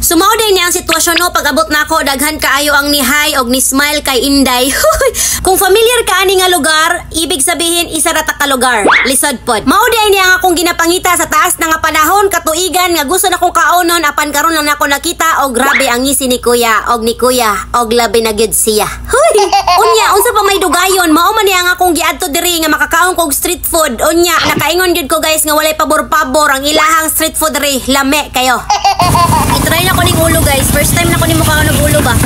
Sumao din niya ang sitwasyon no pag-abot nako daghan kaayo ang ni Hi og ni Smile kay Inday. Kung familiar ka ani nga lugar, ibig sabihin isa ra ta ka lugar. Lisod pod. Mao din niya ang akong ginapangita sa taas na nga panahon katuigan nga gusto na kong kaonon apan karon lang nako nakita og grabe ang ngisi ni Kuya og ni Kuya og labi na gyud siya. Unya unsa pa may dugayon mao man niya ang akong giadto diri nga makakaon kog street food. Unya nakaingon gyud ko guys nga walay pabor-pabor ang ilahang street food diri. Lame kayo. I-try na ko ning ulo guys. First time na ko ni mukhaon og ulo ba.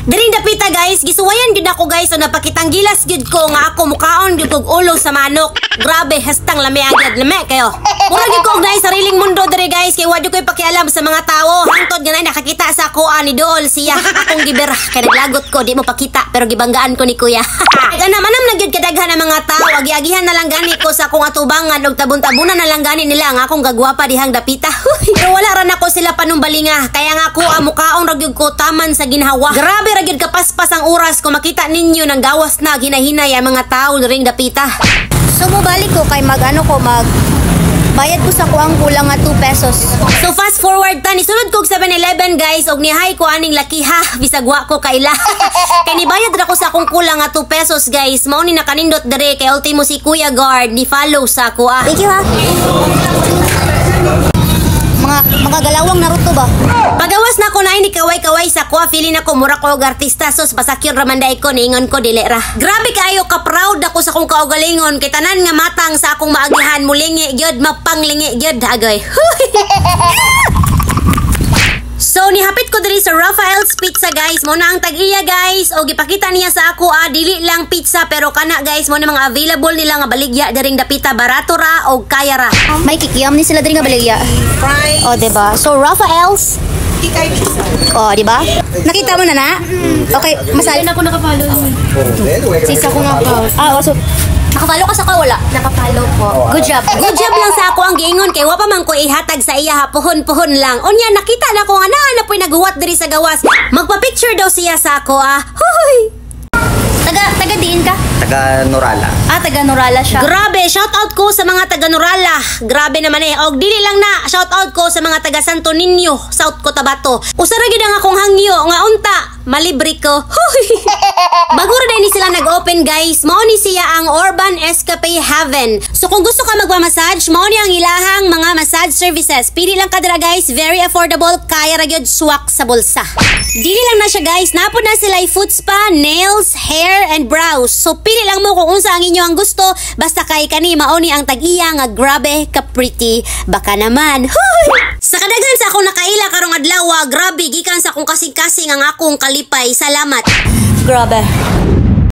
Diri dapita guys, gisuwayan gyud ako guys so napakitang gilas gyud ko nga ako mukhaon gyud kog ulo sa manok. Grabe hastang lame agad. Lame kayo. Mura gyud ko guys sariling mundo diri guys kay wa gyud koy pakialam sa mga tawo. Hangtod ganay nakakita sa ako ni Dool siya akong gibera kay naglagot ko di mo pakita pero gibanggaan ko ni Kuya. Ganam-anam na gyud kadaghan ang mga tawo agi-agihan na lang gani ko sa akong atubangan og tabon-tabunan na lang gani nila nga akong gagwapa dihang dapita. Pero wala ra nako sila panumbalinga kaya nga ako mukhaon ra gyud ko taman sa ginhawa. Grabe ra gyud kapaspas ang oras kung makita ninyo nang gawas na ginahinay ang mga tawo diring dapita. So mobalik ko kay bayad ko sa kuang kulang nga 2 pesos. So fast forward ta ni sulod kog 7-Eleven guys og nihay ko aning laki ha bisagwa ko kaila. Kay nibayad ra ko sa akong kulang nga 2 pesos guys. Mao ni nakanindot dire kay ultimo si Kuya Guard ni follow sa ako Thank you ha. Mga galawang Naruto ba? Pagawas na ko na ini kaway-kaway sa kuha feeling ako mura ko og artista sos pasakyon ramanday ko niingon ko dili ra. Grabe kayo ka proud ako sa akong kaugalingon kay tanan nga matang sa akong maagihan mulingi gyud mapanglingi gyud agoy. So nihapit ko diri sa Rafael's Pizza guys. Mo na ang tag-iya guys. O gipakita niya sa ako dili lang pizza pero kana guys mo na mga available nila nga baligya diring dapita barato ra o kaya ra. May kikiyam ni sila diri nga baligya. Oh, diba? So Rafael's Oh, di ba? Nakita mo na? Okay, masal. Ako nakapalo. Sisa ko nga pa. So nakapalo ka sa ka wala? Nakapalo po. Good job. Good job lang sa ako ang giingon kay wa pa man ko ihatag sa iya puhon-puhon lang. Unya nakita na ko nga na po'y naguwat diri sa gawas. Magpa-picture daw siya sa ako Huy! Taga diin ka? Taga Norala. Taga Norala siya. Grabe, shout out ko sa mga taga Norala. Grabe naman Og dili lang na, shout out ko sa mga taga Santo Niño, South Cotabato. Usara gyud ang akong hangyo nga unta, malibre ko. Bago ra ni sila nag-open guys, mao ni siya ang Urban Escape Heaven. So kung gusto ka magma-massage, mao ni ang ilahang mga massage services. Pili lang ka dira guys, very affordable, kaya ra gyud swak sa bulsa. Dili lang na siya guys, napod na sila foot spa, nails, hair, and brows. So pili lang mo kung unsa ang inyo ang gusto, basta kay kani mao ni ang tag-iya nga grabe ka pretty. Baka naman. Sa kadaghan sa akong nakaila karong adlaw, grabe gikan sa akong kasing-kasing ang akong kalipay. Salamat. Grabe.